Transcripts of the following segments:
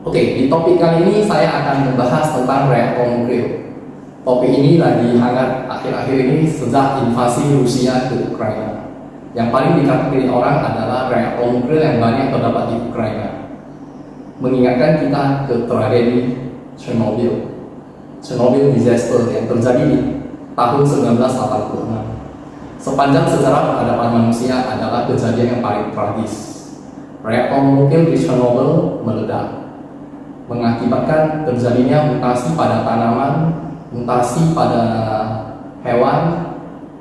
Oke, di topik kali ini saya akan membahas tentang reaktor nuklir. Topik ini lagi hangat akhir-akhir ini sejak invasi Rusia ke Ukraina. Yang paling dikatakan orang adalah reaktor nuklir yang banyak terdapat di Ukraina. Mengingatkan kita ke tragedi Chernobyl disaster yang terjadi di tahun 1986. Sepanjang sejarah peradaban manusia adalah kejadian yang paling tragis. Reaktor nuklir di Chernobyl meledak, mengakibatkan terjadinya mutasi pada tanaman, mutasi pada hewan,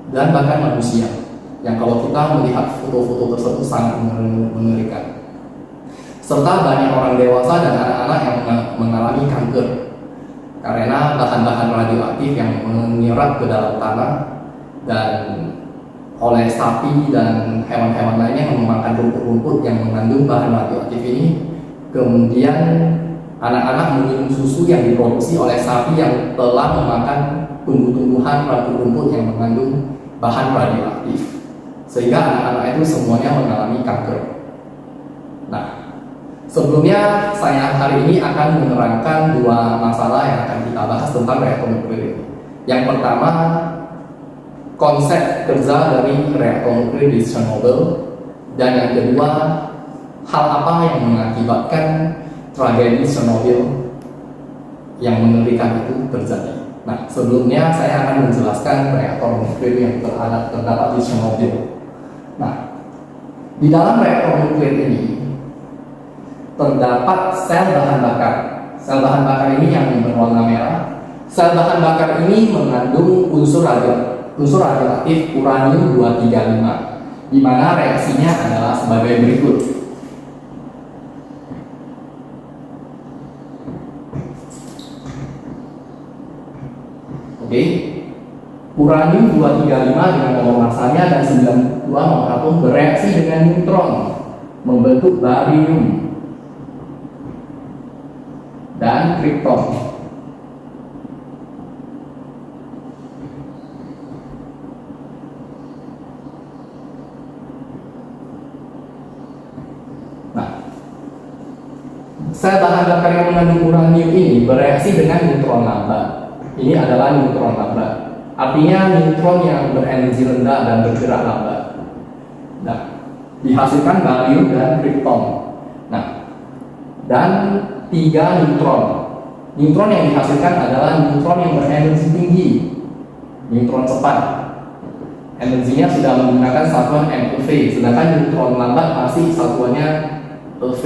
dan bahkan manusia. Yang kalau kita melihat foto-foto tersebut sangat mengerikan. Serta banyak orang dewasa dan anak-anak yang mengalami kanker karena bahan-bahan radioaktif yang menyerap ke dalam tanah dan oleh sapi dan hewan-hewan lainnya yang memakan rumput-rumput yang mengandung bahan radioaktif ini. Kemudian anak-anak meminum susu yang diproduksi oleh sapi yang telah memakan tumbuh-tumbuhan rumput-rumput yang mengandung bahan radioaktif, sehingga anak-anak itu semuanya mengalami kanker. Nah, sebelumnya saya hari ini akan menerangkan dua masalah yang akan kita bahas tentang reaktor nuklir. Yang pertama, konsep kerja dari reaktor nuklir di Chernobyl, dan yang kedua, hal apa yang mengakibatkan tragedi Chernobyl yang mengerikan itu terjadi. Nah, sebelumnya saya akan menjelaskan reaktor nuklir yang terdapat di Chernobyl. Nah, di dalam reaktor nuklir ini terdapat sel bahan bakar. Sel bahan bakar ini yang berwarna merah. Sel bahan bakar ini mengandung unsur radioaktif uranium-235, di mana reaksinya adalah sebagai berikut. Oke, uranium-235 dengan nomor masanya dan 92 nomor atom bereaksi dengan neutron membentuk barium dan kripton. Sel bahan bakar yang mengandung uranium ini bereaksi dengan neutron lambat. Ini adalah neutron lambat. Artinya neutron yang berenergi rendah dan bergerak lambat. Nah, dihasilkan barium dan kripton. Nah, dan 3 neutron. Neutron yang dihasilkan adalah neutron yang berenergi tinggi, neutron cepat. Energinya sudah menggunakan satuan MeV, sedangkan neutron lambat masih satuannya eV,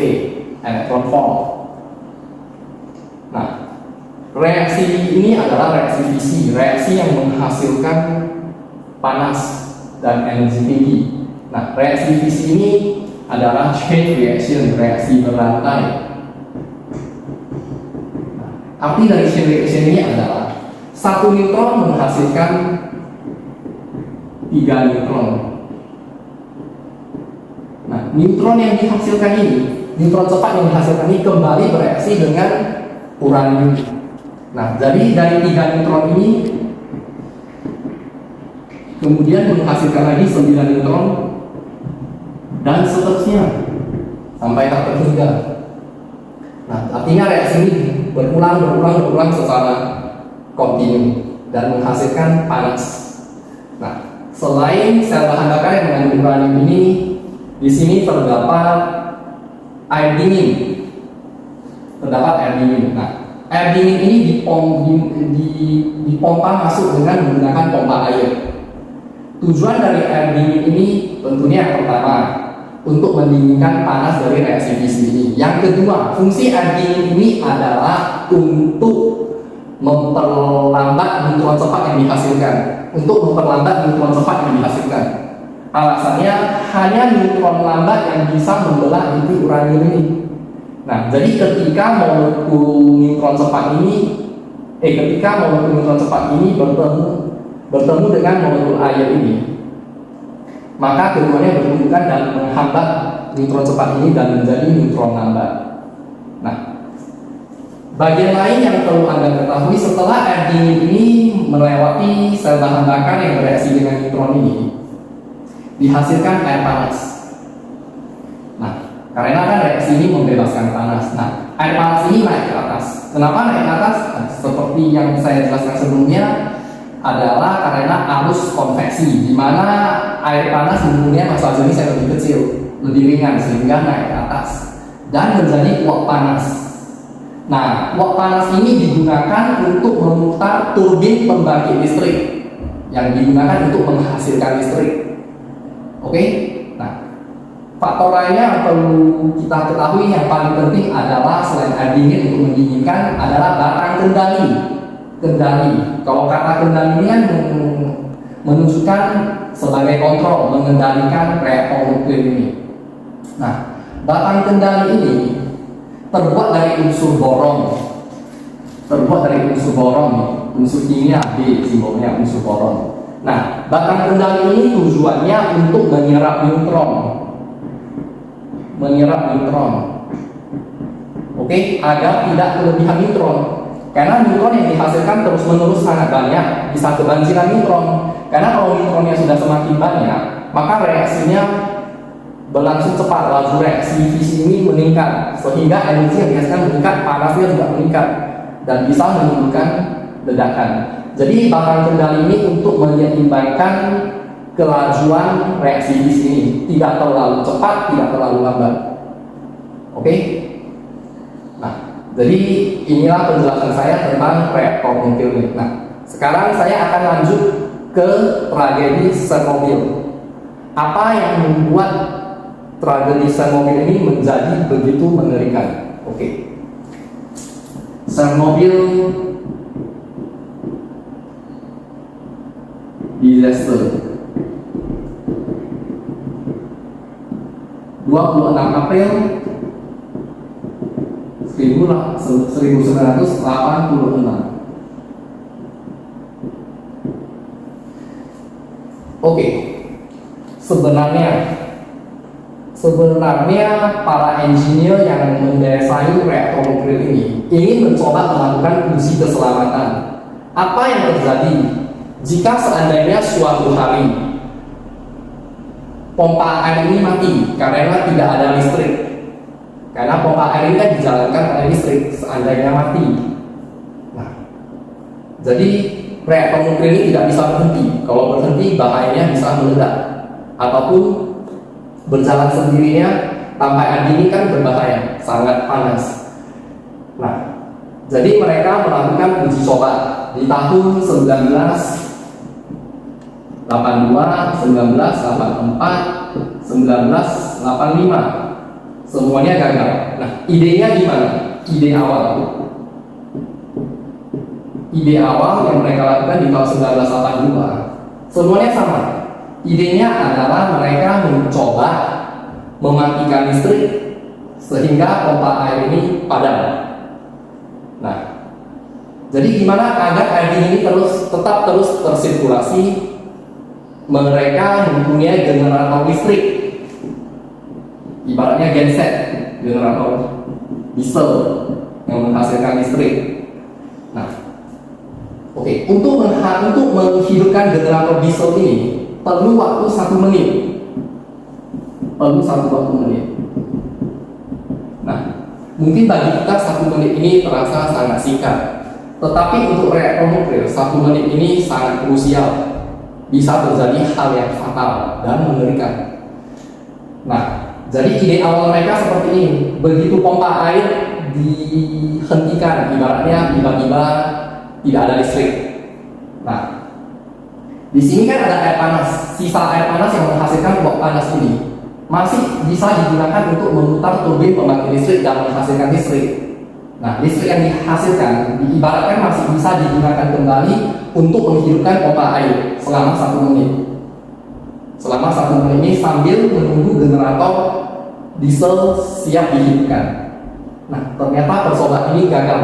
elektron volt. Nah, reaksi ini adalah reaksi fisi, reaksi yang menghasilkan panas dan energi tinggi. Nah, reaksi fisi ini adalah chain reaction, reaksi berantai. Nah, arti dari chain reaction ini adalah satu neutron menghasilkan 3 neutron. Nah, neutron yang dihasilkan ini, neutron cepat yang dihasilkan ini kembali bereaksi dengan uranium. Nah, jadi dari 3 neutron ini kemudian menghasilkan lagi 9 neutron dan seterusnya sampai tak terhingga. Nah, artinya reaksi ini berulang secara kontinu dan menghasilkan panas. Nah, selain sel bahan bakar yang mengandung uranium ini, di sini terdapat air dingin. Nah, air dingin ini dipompa masuk dengan menggunakan pompa air. Tujuan dari air dingin ini tentunya yang pertama untuk mendinginkan panas dari reaksi fisi ini. Yang kedua, fungsi air dingin ini adalah untuk memperlambat neutron cepat yang dihasilkan. Alasannya hanya neutron lambat yang bisa membelah inti uranium ini. Nah, jadi ketika molekul neutron cepat ini bertemu dengan molekul air ini, maka keduanya berhubungan dan menghambat neutron cepat ini dan menjadi neutron lambat. Nah, bagian lain yang perlu Anda ketahui, setelah air dingin ini melewati sel bahan bakar yang bereaksi dengan neutron ini, dihasilkan air panas. Nah, karena kan reaksi ini membebaskan panas. Nah, air panas ini naik ke atas. Kenapa naik ke atas? Nah, seperti yang saya jelaskan sebelumnya, adalah karena arus konveksi, di mana air panas umumnya massa jenis yang lebih kecil, lebih ringan, sehingga naik ke atas dan menjadi uap panas. Nah, uap panas ini digunakan untuk memutar turbin pembangkit listrik yang digunakan untuk menghasilkan listrik. Oke? Nah, faktor lainnya yang perlu kita ketahui yang paling penting adalah selain air dingin untuk mendinginkan adalah batang kendali. Kalau kata kendali ini kan menunjukkan sebagai kontrol, mengendalikan reaktor nuklir ini. Nah, batang kendali ini terbuat dari unsur boron. Unsur kimia B, simbolnya unsur boron. Nah, batang kendali ini tujuannya untuk menyerap neutron. Oke, agar tidak kelebihan neutron. Karena neutron yang dihasilkan terus-menerus sangat banyak, bisa kebanjiran neutron. Karena kalau neutronnya sudah semakin banyak, maka reaksinya berlangsung cepat, laju reaksi fisi ini meningkat, sehingga energi yang dihasilkan meningkat, panasnya juga meningkat, dan bisa menimbulkan ledakan. Jadi batang kendali ini untuk menyeimbangkan kelajuan reaksi fisi ini, tidak terlalu cepat, tidak terlalu lambat. Oke? Jadi inilah penjelasan saya tentang reaktor nuklir. Nah, sekarang saya akan lanjut ke tragedi Chernobyl. Apa yang membuat tragedi Chernobyl ini menjadi begitu mengerikan? Oke. Chernobyl disaster. 26 April 1986. Oke. Sebenarnya para engineer yang mendesain reaktor nuklir ini ingin mencoba melakukan uji keselamatan. Apa yang terjadi jika seandainya suatu hari pompa air ini mati karena tidak ada listrik? Karena pompa air ini kan dijalankan oleh listrik, seandainya mati. Nah, jadi reaktor nuklir ini tidak bisa berhenti. Kalau berhenti bahayanya bisa meledak ataupun berjalan sendirinya tanpa air dingin kan berbahaya, sangat panas. Nah, jadi mereka melakukan uji coba di tahun 1982, 1984, 1985. Semuanya gagal. Nah, idenya gimana? Ide awal yang mereka lakukan di tahun 1982 semuanya sama. Idenya adalah mereka mencoba mematikan listrik sehingga pompa air ini padam. Nah, jadi gimana agar air dingin ini tetap terus tersirkulasi? Mereka mempunyai generator listrik, ibaratnya genset, generator diesel yang menghasilkan listrik. Nah, oke, untuk menghidupkan generator diesel ini perlu waktu 1 menit. Nah, mungkin bagi kita 1 menit ini terasa sangat singkat, tetapi untuk reaktor nuklir 1 menit ini sangat krusial. Bisa terjadi hal yang fatal dan mengerikan. Nah, jadi ide awal mereka seperti ini. Begitu pompa air dihentikan, ibaratnya tiba-tiba tidak ada listrik. Nah, di sini kan ada air panas. Sisa air panas yang menghasilkan uap panas ini masih bisa digunakan untuk memutar turbin pembangkit listrik dan menghasilkan listrik. Nah, listrik yang dihasilkan diibaratkan masih bisa digunakan kembali untuk menghidupkan pompa air selama 1 menit. Selama 1 menit ini sambil menunggu generator diesel siap dihidupkan. Nah, ternyata percobaan ini gagal.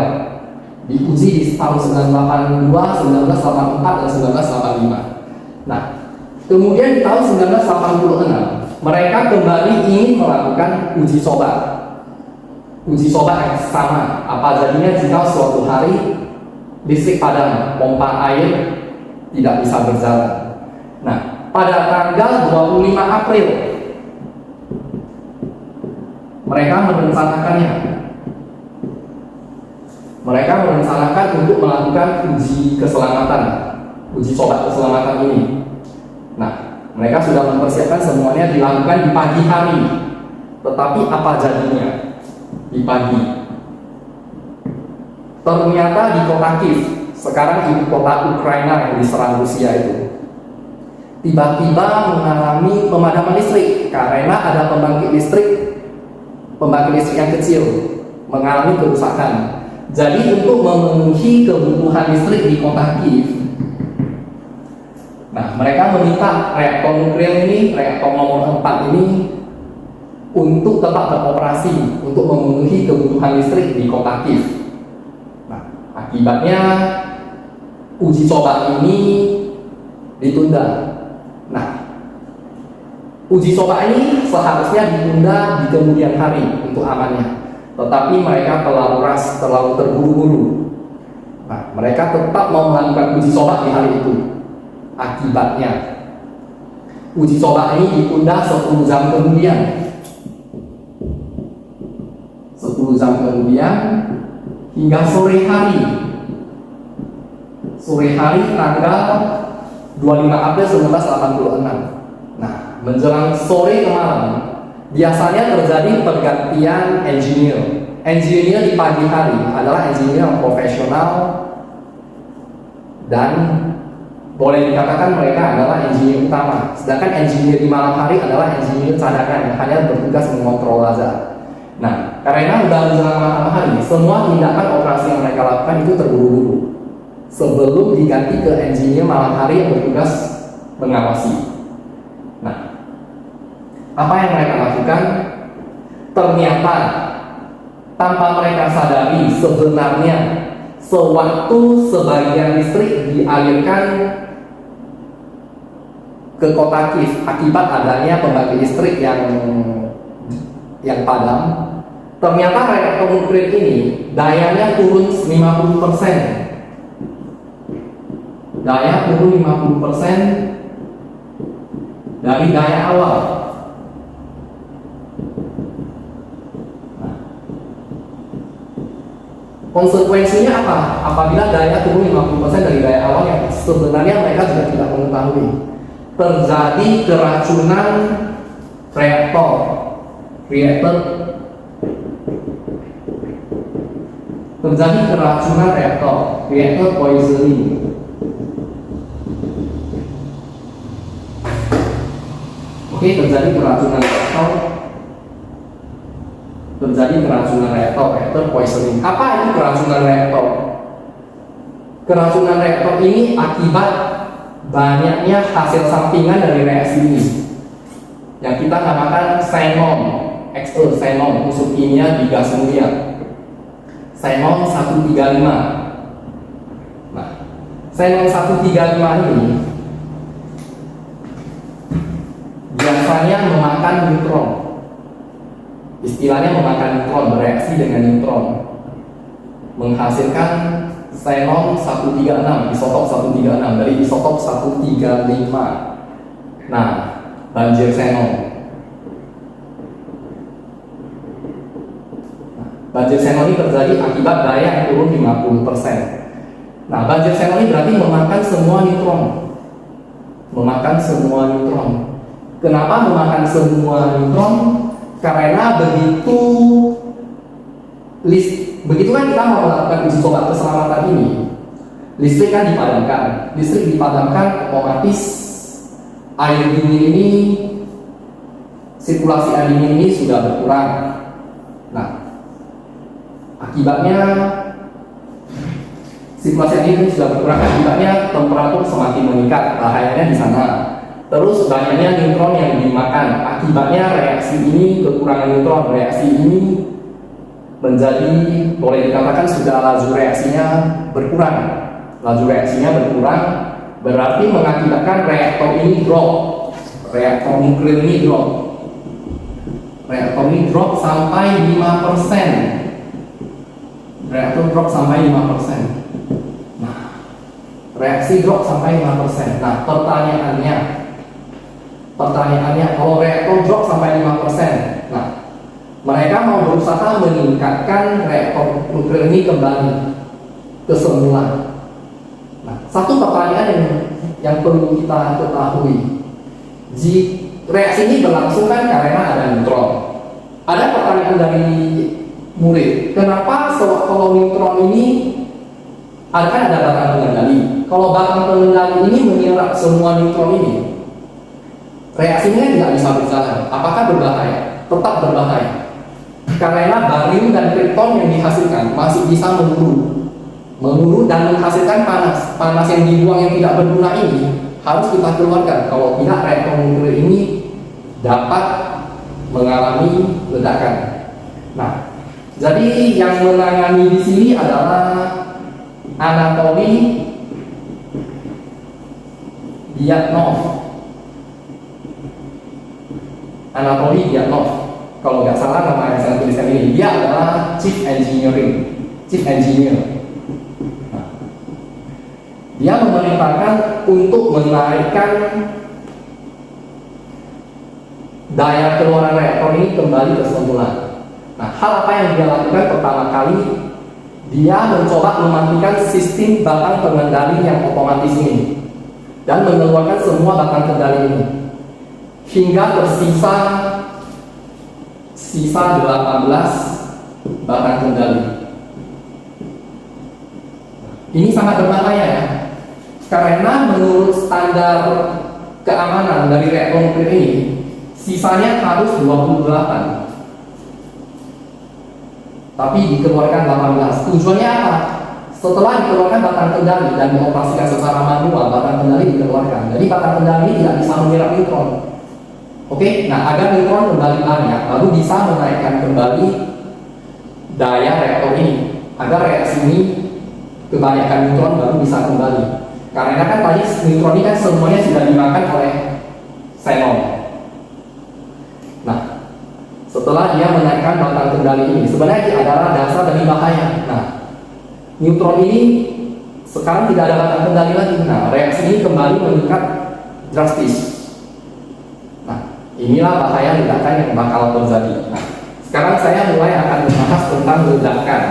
Diuji di tahun 1982, 1984, dan 1985. Nah, kemudian di tahun 1986 mereka kembali ingin melakukan uji coba. Uji coba yang sama. Apa jadinya jika suatu hari listrik padam, pompa air tidak bisa berjalan. Nah, pada tanggal 25 April mereka merencanakannya. Mereka merencanakan untuk melakukan uji keselamatan, uji coba keselamatan ini. Nah, mereka sudah mempersiapkan semuanya dilakukan di pagi hari. Tetapi apa jadinya di pagi? Ternyata di kota Kiev, sekarang ibu kota Ukraina yang diserang Rusia itu, tiba-tiba mengalami pemadaman listrik karena ada pembangkit listrik yang kecil mengalami kerusakan. Jadi untuk memenuhi kebutuhan listrik di kota Kiev, nah mereka meminta reaktor nuklir ini, reaktor nomor 4 ini untuk tetap beroperasi untuk memenuhi kebutuhan listrik di kota Kiev. Nah, akibatnya uji coba ini ditunda. Nah, uji coba ini seharusnya ditunda di kemudian hari untuk amannya. Tetapi mereka terlalu terburu-buru. Nah, mereka tetap mau melakukan uji coba di hari itu. Akibatnya, uji coba ini ditunda 10 jam kemudian. 10 jam kemudian hingga sore hari. Sore hari tanggal 25 April 1986. Nah, menjelang sore ke malam, biasanya terjadi pergantian engineer. Engineer di pagi hari adalah engineer yang profesional dan boleh dikatakan mereka adalah engineer utama. Sedangkan engineer di malam hari adalah engineer cadangan yang hanya bertugas mengontrol laser. Nah, karena udah menjelang malam hari, semua tindakan operasi yang mereka lakukan itu terburu-buru sebelum diganti ke engineer malam hari yang bertugas mengawasi. Nah, apa yang mereka lakukan? Ternyata tanpa mereka sadari, sebenarnya sewaktu sebagian listrik dialirkan ke kota Kiev akibat adanya pembangkit listrik yang padam, ternyata reaktor nuklir ini dayanya turun 50%. Daya turun 50% dari daya awal. Konsekuensinya apa? Apabila daya turun 50% dari daya awal yang sebenarnya mereka juga tidak mengetahui, terjadi keracunan reaktor poisoning. Oke, terjadi keracunan reaktor poisoning. Apa itu keracunan reaktor? Keracunan reaktor ini akibat banyaknya hasil sampingan dari reaksi ini yang kita namakan xenon, xenon, unsur kimia di gas mulia, xenon 135. Nah, xenon 135 ini biasanya memakan neutron. Istilahnya memakan neutron, bereaksi dengan neutron, menghasilkan xenon 136, isotop 136 dari isotop 135. Nah, banjir xenon. Banjir xenon ini terjadi akibat daya yang turun 50%. Nah, banjir xenon ini berarti memakan semua neutron. Kenapa memakan semua neutron? Karena begitu kan kita mau melakukan uji coba keselamatan ini, listrik kan dipadamkan, otomatis air dingin ini, sirkulasi air dingin ini sudah berkurang. Nah, akibatnya sirkulasi air dingin sudah berkurang, akibatnya temperatur semakin meningkat, bahayanya di sana. Terus banyaknya neutron yang dimakan, akibatnya reaksi ini, kekurangan neutron, reaksi ini menjadi, boleh dikatakan sudah laju reaksinya berkurang. Berarti mengakibatkan reaktor ini drop, reaktor nuklir ini drop sampai 5%. Nah, reaksi drop sampai 5%. Nah, pertanyaannya, kalau reaktor drop sampai 5%, nah, Mereka mau berusaha meningkatkan reaktor nuklir ini kembali ke semula. Nah, satu pertanyaan yang perlu kita ketahui, reaksi ini berlangsung kan karena ada neutron. Ada pertanyaan dari murid, kenapa kalau neutron ini akan ada batang pengendali? Kalau batang pengendali ini menyerap semua neutron ini, reaksinya tidak bisa berjalan. Apakah berbahaya? Tetap berbahaya. Karena barium dan kripton yang dihasilkan masih bisa menguru dan menghasilkan panas yang dibuang yang tidak berguna ini harus kita keluarkan. Kalau tidak, reaktor nuklir ini dapat mengalami ledakan. Nah, jadi yang menangani di sini adalah Anatoly Dyatlov. Anatoly Dyatlov, kalau nggak salah nama yang saya tuliskan ini, dia adalah chief engineer. Nah, dia memerintahkan untuk menaikkan daya keluaran reaktor ini kembali ke semula. Nah, hal apa yang dia lakukan? Pertama kali, dia mencoba mematikan sistem batang pengendali yang otomatis ini dan mengeluarkan semua batang kendali ini hingga tersisa 18 batang kendali. Ini sangat berbahaya ya, karena menurut standar keamanan dari reaktor nuklir ini, sisanya harus 28, tapi dikeluarkan 18. Tujuannya apa? Setelah dikeluarkan batang kendali dan dioperasikan secara manual, batang kendali dikeluarkan. Jadi batang kendali ini tidak bisa menyerap neutron. Oke, nah agar neutron kembali banyak, lalu bisa menaikkan kembali daya reaktor ini, agar reaksi ini kebanyakan neutron baru bisa kembali. Karena kan tadi neutron ini kan semuanya sudah dimakan oleh xenon. Nah, setelah dia menaikkan batang kendali ini, sebenarnya ini adalah dasar dari bahaya. Nah, neutron ini sekarang tidak ada batang kendali lagi. Nah, reaksi ini kembali meningkat drastis. Nah, inilah bahaya ledakan yang bakal terjadi. Nah, sekarang saya mulai akan membahas tentang ledakan.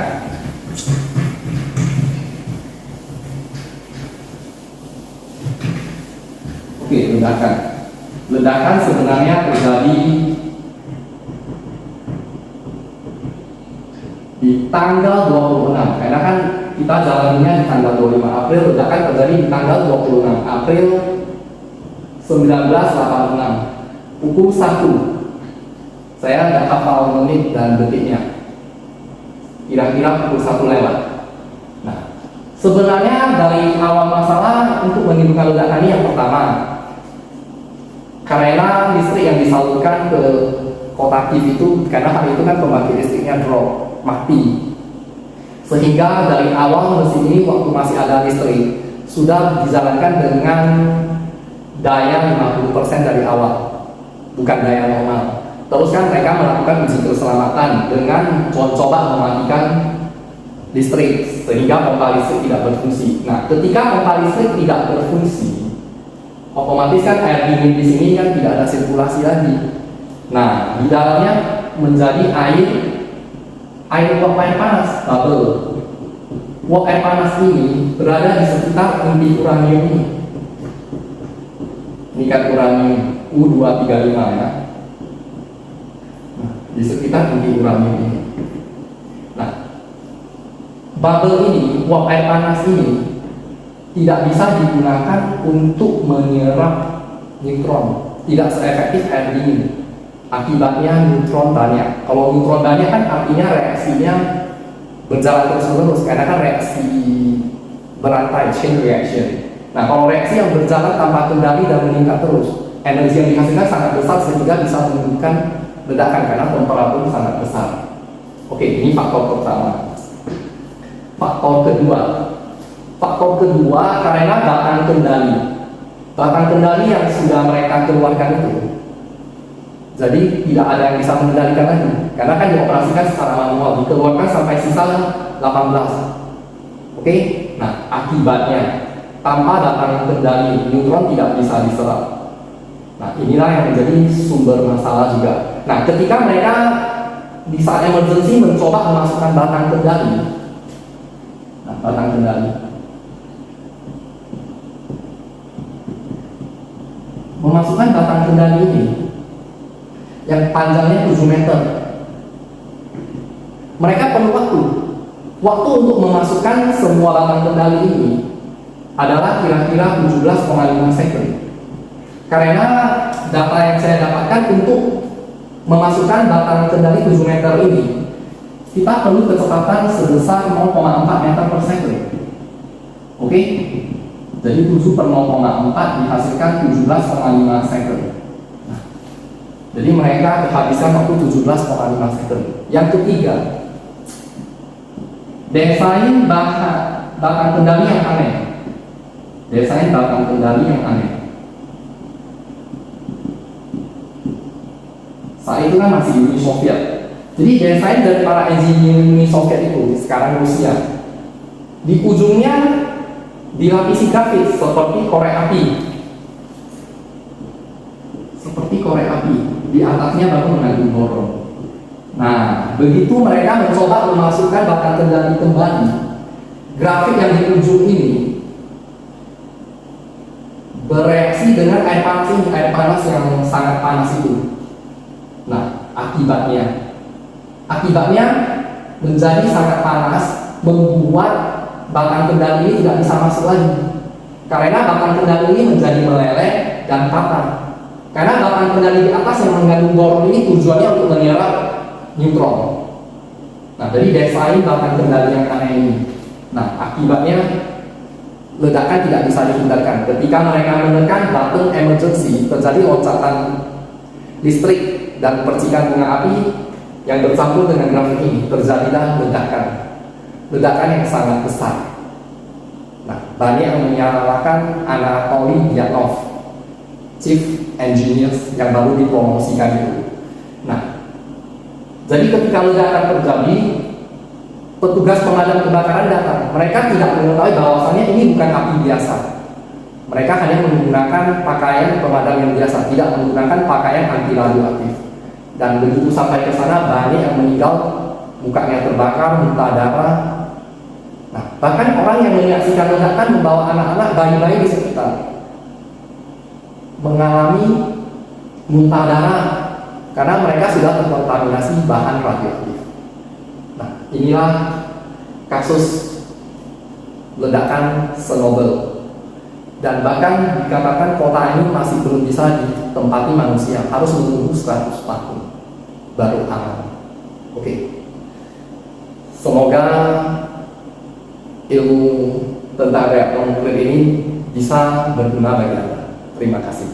Oke, ledakan. Ledakan sebenarnya terjadi di tanggal 26, karena kan kita jalannya di tanggal 25 April, ledakan terjadi di tanggal 26 April 1986 pukul 1. Saya nggak hafal menit dan detiknya, kira-kira pukul 1 lewat. Nah, sebenarnya dari awal masalah untuk menimbulkan ledakan ini, yang pertama, karena listrik yang disalurkan ke kotak TV itu, karena hari itu kan pembangkit listriknya drop, mati, sehingga dari awal mesin ini waktu masih ada listrik sudah dijalankan dengan daya 50% dari awal, bukan daya normal. Terus kan mereka melakukan uji keselamatan dengan coba mematikan listrik sehingga pompa listrik tidak berfungsi. Nah, ketika pompa listrik tidak berfungsi, otomatis kan air dingin di sini kan tidak ada sirkulasi lagi. Nah, di dalamnya menjadi air uap air panas, bubble. Uap air panas ini berada di sekitar inti uranium ini. Ini kan uranium U235 ya. Nah, di sekitar inti uranium ini. Nah, bubble ini, uap air panas ini tidak bisa digunakan untuk menyerap neutron, tidak seefektif air dingin. Akibatnya neutron banyak. Kalau neutron banyak kan artinya reaksinya berjalan terus-menerus, karena kan reaksi berantai, chain reaction. Nah, kalau reaksi yang berjalan tanpa kendali dan meningkat terus, energi yang dihasilkan sangat besar sehingga bisa menimbulkan ledakan karena temperatur sangat besar. Oke, ini faktor pertama. Faktor kedua karena batang kendali. Batang kendali yang sudah mereka keluarkan itu, jadi tidak ada yang bisa mengendalikan lagi, karena kan dioperasikan secara manual, dikeluarkan sampai sisa 18. Oke, nah akibatnya tanpa batang kendali neutron tidak bisa diserap. Nah, inilah yang menjadi sumber masalah juga. Nah, ketika mereka di saat emergency mencoba memasukkan batang kendali. Nah, batang kendali memasukkan batang kendali ini yang panjangnya 7 meter. Mereka perlu waktu untuk memasukkan semua batang kendali ini adalah kira-kira 17,5 second. Karena data yang saya dapatkan untuk memasukkan batang kendali 7 meter ini, kita perlu kecepatan sebesar 0,4 meter per second. Oke? Jadi 7 per 0,4 dihasilkan 17,5 second. Nah, jadi mereka kehabisan waktu 17,5 second. Yang ketiga, desain batang kendali yang aneh. Desain batang kendali yang aneh. Saat itu kan masih Uni Soviet. Jadi desain dari para engineer Uni Soviet itu, sekarang Rusia, di ujungnya dilapisi grafis seperti korek api. Seperti korek api. Di atasnya baru mengandung boron. Nah, begitu mereka mencoba memasukkan batang kendali kembali, grafik yang di ujung ini bereaksi dengan air panas ini, air panas yang sangat panas itu. Nah, akibatnya menjadi sangat panas, membuat batang kendali ini tidak bisa masuk lagi. Karena batang kendali ini menjadi meleleh dan patah. Karena batang kendali di atas yang mengandung boron ini tujuannya untuk menyerap neutron. Nah, jadi desain batang kendali yang aneh ini. Nah, akibatnya ledakan tidak bisa dihindarkan. Ketika mereka menekan button emergency, terjadi loncatan listrik dan percikan bunga api yang bercampur dengan grafik ini, terjadilah ledakan yang sangat besar. Nah, banyak yang menyalahkan Anatoly Dyatlov, chief engineer yang baru dipromosikan itu. Nah, jadi ketika ledakan terjadi, petugas pemadam kebakaran datang. Mereka tidak mengetahui bahwasannya ini bukan api biasa. Mereka hanya menggunakan pakaian pemadam yang biasa, tidak menggunakan pakaian anti radioaktif. Dan begitu sampai ke sana, banyak yang meninggal, mukanya terbakar, muntah darah. Nah, bahkan orang yang menyaksikan ledakan membawa anak-anak, bayi-bayi di sekitar, mengalami muntah darah karena mereka sudah terkontaminasi bahan radioaktif. Nah, inilah kasus ledakan Chernobyl. Dan bahkan dikatakan kota ini masih belum bisa ditempati manusia, harus menunggu 100 tahun baru aman. Oke. Semoga ilmu tentang reaktor nuklir ini bisa berguna bagi Anda. Terima kasih.